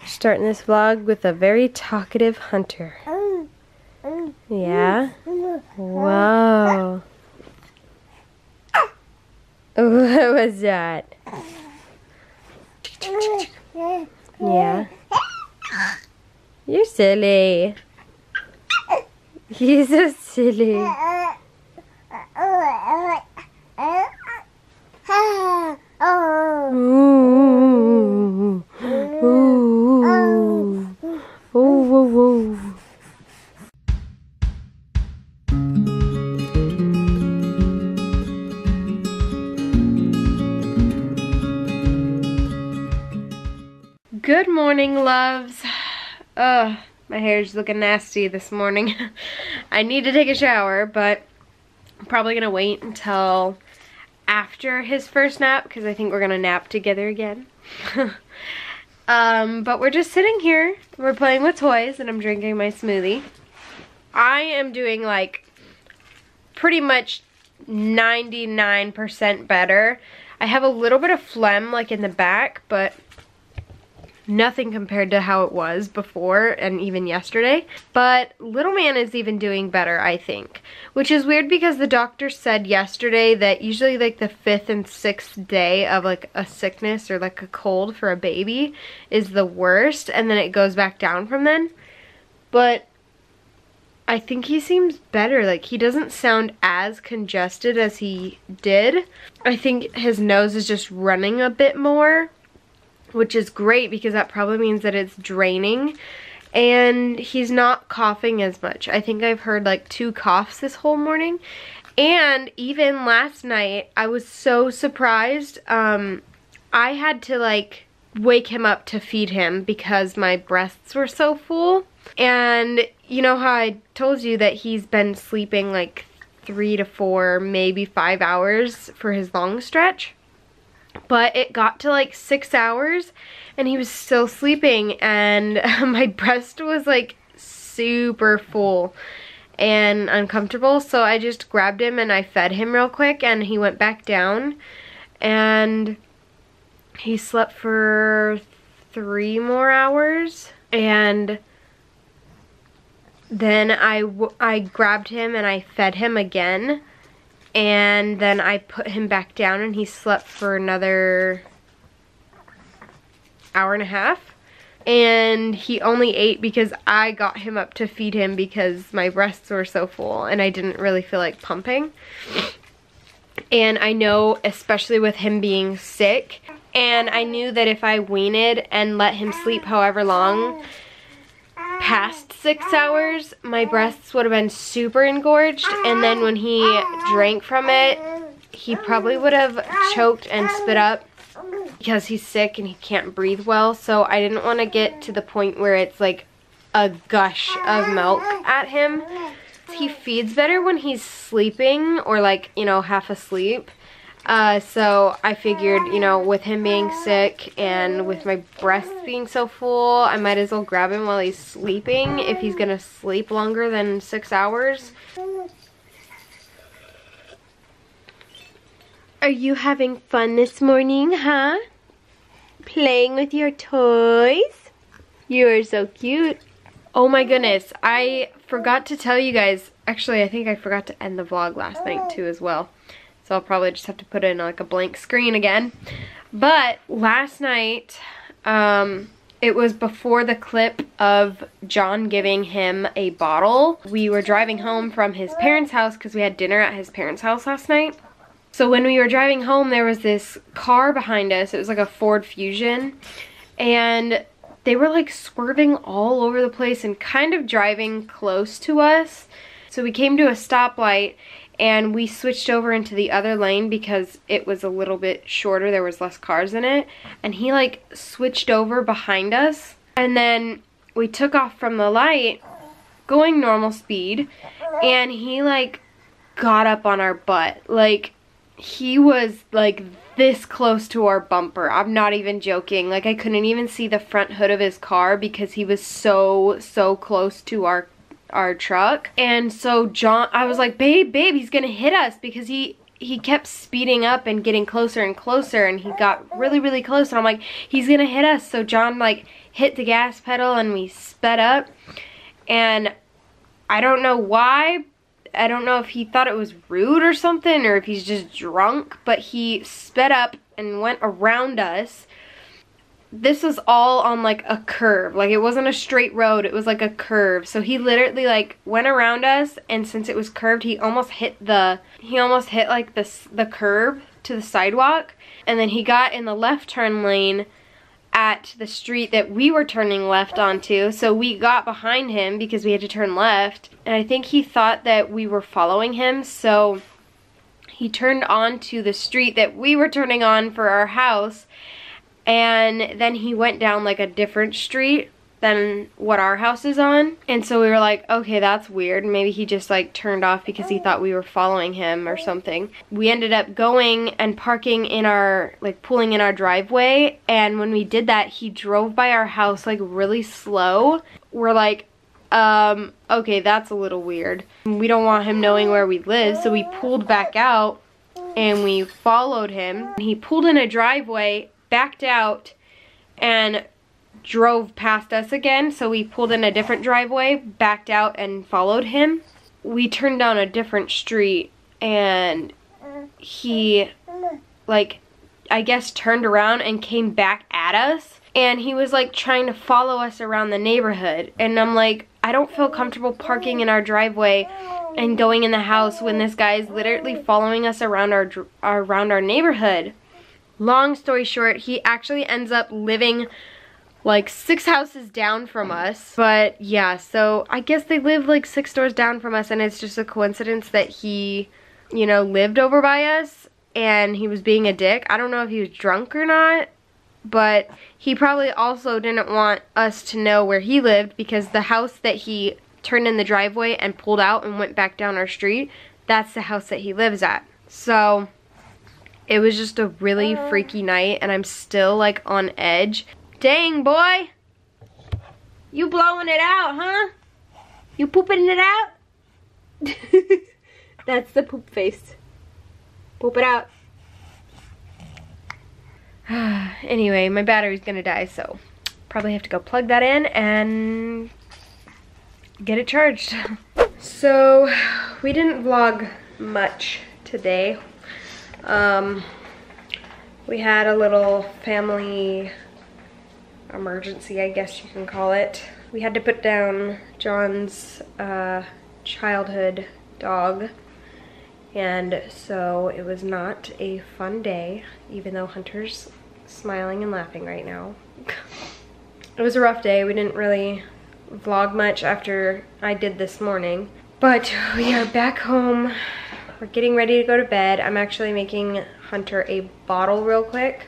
Starting this vlog with a very talkative hunter. Yeah? Whoa. What was that? Yeah? You're silly. You're so silly. Ooh. Ooh. Oh, whoa, whoa. Good morning, loves. Ugh, my hair's looking nasty this morning. I need to take a shower, but I'm probably gonna wait until after his first nap because I think we're gonna nap together again. But we're just sitting here. We're playing with toys and I'm drinking my smoothie. I am doing like pretty much 99% better. I have a little bit of phlegm like in the back, but nothing compared to how it was before and even yesterday. But little man is even doing better, I think. Which is weird because the doctor said yesterday that usually like the 5th and 6th day of like a sickness or like a cold for a baby is the worst, and then it goes back down from then. But I think he seems better. Like, he doesn't sound as congested as he did. I think his nose is just running a bit more, which is great because that probably means that it's draining, and he's not coughing as much. I think I've heard like 2 coughs this whole morning, and even last night I was so surprised. I had to like wake him up to feed him because my breasts were so full, and you know how I told you that he's been sleeping like 3 to 4, maybe 5 hours for his long stretch? But it got to like 6 hours and he was still sleeping, and my breast was like super full and uncomfortable, so I just grabbed him and I fed him real quick, and he went back down and he slept for 3 more hours, and then I grabbed him and I fed him again. And then I put him back down and he slept for another hour and a half. And he only ate because I got him up to feed him because my breasts were so full and I didn't really feel like pumping. And I know, especially with him being sick, and I knew that if I weaned and let him sleep however long, past 6 hours, my breasts would have been super engorged, and then when he drank from it, he probably would have choked and spit up because he's sick and he can't breathe well. So I didn't want to get to the point where it's like a gush of milk at him. He feeds better when he's sleeping or like, you know, half asleep. So I figured, you know, with him being sick and with my breasts being so full, I might as well grab him while he's sleeping if he's gonna sleep longer than 6 hours. Are you having fun this morning, huh? Playing with your toys? You are so cute. Oh my goodness, I forgot to tell you guys. Actually, I think I forgot to end the vlog last night too as well. So I'll probably just have to put in like a blank screen again. But last night, it was before the clip of John giving him a bottle. We were driving home from his parents' house because we had dinner at his parents' house last night. So when we were driving home, there was this car behind us. It was like a Ford Fusion. And they were like swerving all over the place and kind of driving close to us. So we came to a stoplight and we switched over into the other lane because it was a little bit shorter. There was less cars in it. And he like switched over behind us. And then we took off from the light going normal speed. And he like got up on our butt. Like, he was like this close to our bumper. I'm not even joking. Like, I couldn't even see the front hood of his car because he was so close to our truck. And so John, I was like, babe, he's gonna hit us, because he he kept speeding up and getting closer and closer, and he got really, really close, and I'm like, he's gonna hit us. So John like hit the gas pedal and we sped up, and I don't know why. I don't know if he thought it was rude or something, or if he's just drunk, but he sped up and went around us. This was all on like a curve. Like, it wasn't a straight road, it was like a curve. So he literally like went around us, and since it was curved, he almost hit like the curb to the sidewalk. And then he got in the left turn lane at the street that we were turning left onto. So we got behind him because we had to turn left. And I think he thought that we were following him, so he turned onto the street that we were turning on for our house. And then he went down like a different street than what our house is on. And so we were like, okay, that's weird. Maybe he just like turned off because he thought we were following him or something. We ended up going and parking in our, like pulling in our driveway. And when we did that, he drove by our house like really slow. We're like, okay, that's a little weird. We don't want him knowing where we live. So we pulled back out and we followed him. He pulled in a driveway, backed out, and drove past us again. So we pulled in a different driveway, backed out, and followed him. We turned down a different street, and he, like, I guess turned around and came back at us. And he was like trying to follow us around the neighborhood. And I'm like, I don't feel comfortable parking in our driveway and going in the house when this guy is literally following us around our neighborhood. Long story short, he actually ends up living like 6 houses down from us. But yeah, so I guess they live like 6 doors down from us, and it's just a coincidence that he, you know, lived over by us and he was being a dick. I don't know if he was drunk or not, but he probably also didn't want us to know where he lived, because the house that he turned in the driveway and pulled out and went back down our street, that's the house that he lives at. So it was just a really freaky night, and I'm still like on edge. Dang, boy. You blowing it out, huh? You pooping it out? That's the poop face. Poop it out. Anyway, my battery's gonna die, so probably have to go plug that in and get it charged. So we didn't vlog much today. We had a little family emergency, I guess you can call it. We had to put down John's childhood dog, and so it was not a fun day, even though Hunter's smiling and laughing right now. It was a rough day. We didn't really vlog much after I did this morning, but we are back home. We're getting ready to go to bed. I'm actually making Hunter a bottle real quick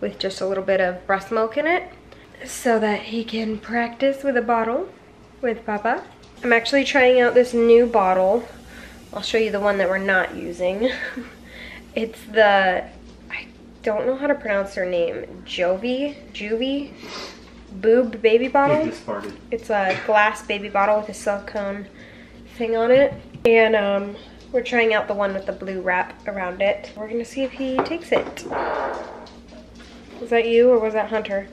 with just a little bit of breast milk in it so that he can practice with a bottle with Papa. I'm actually trying out this new bottle. I'll show you the one that we're not using. It's the, I don't know how to pronounce her name, Juvie Boob baby bottle. It's a glass baby bottle with a silicone thing on it. And we're trying out the one with the blue wrap around it. We're gonna see if he takes it. Was that you or was that Hunter?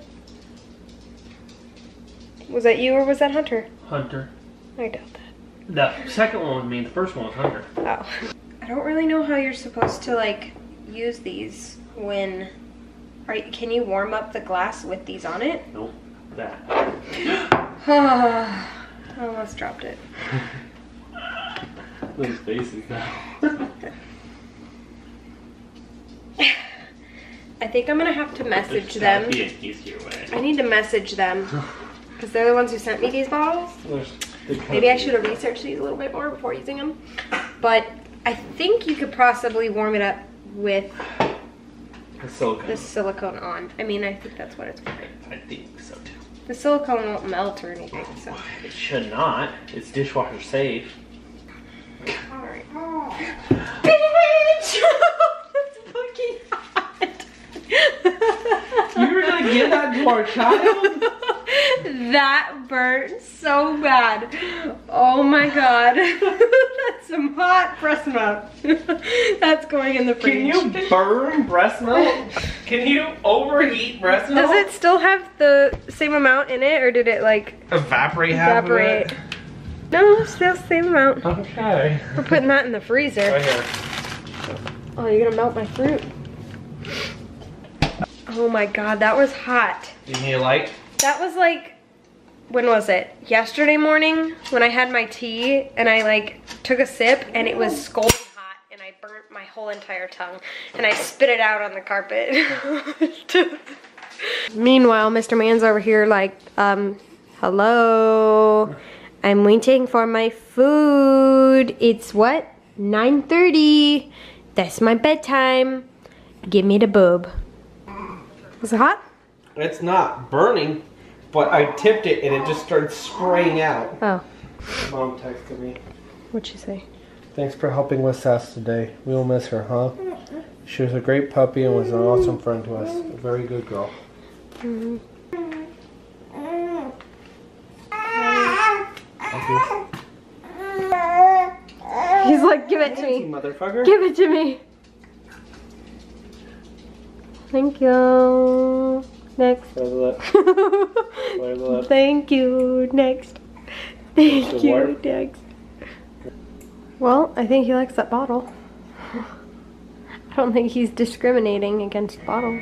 Was that you or was that Hunter? Hunter. I doubt that. The second one was me, the first one was Hunter. Oh. I don't really know how you're supposed to like use these when, can you warm up the glass with these on it? Nope, that. I almost dropped it. Those faces now. I think I'm gonna have to message them. Be an easier way. I need to message them because they're the ones who sent me these bottles. Maybe I should have researched these a little bit more before using them. But I think you could possibly warm it up with the silicone on. I mean, I think that's what it's for. I think so too. The silicone won't melt or anything, so. It should not. It's dishwasher safe. Alright. Oh. Bitch! That's fucking hot. You were gonna give that to our child? That burnt so bad. Oh my god. That's some hot breast milk. That's going in the fridge. Can you burn breast milk? Can you overheat breast milk? Does it still have the same amount in it, or did it like evaporate half of it? No, still the same amount. Okay. We're putting that in the freezer. Right here. Oh, you're gonna melt my fruit. Oh my god, that was hot. You need a light? That was like, when was it? Yesterday morning when I had my tea and I like took a sip and it was scalding hot and I burnt my whole entire tongue and I spit it out on the carpet. Meanwhile, Mr. Man's over here like, hello, I'm waiting for my food. It's what? 9:30. That's my bedtime. Give me the boob. Is it hot? It's not burning, but I tipped it and it just started spraying out. Oh, Mom texted me. what'd she say? Thanks for helping with Sass today. We will miss her, huh? She was a great puppy and was an awesome friend to us. A very good girl. Mm-hmm. Thank you. He's like, give it to me. Motherfucker. Give it to me. Thank you. Next. Where's the lip? Where's the lip? Thank you. Next. Thank The you. what? Next. Well, I think he likes that bottle. I don't think he's discriminating against bottles.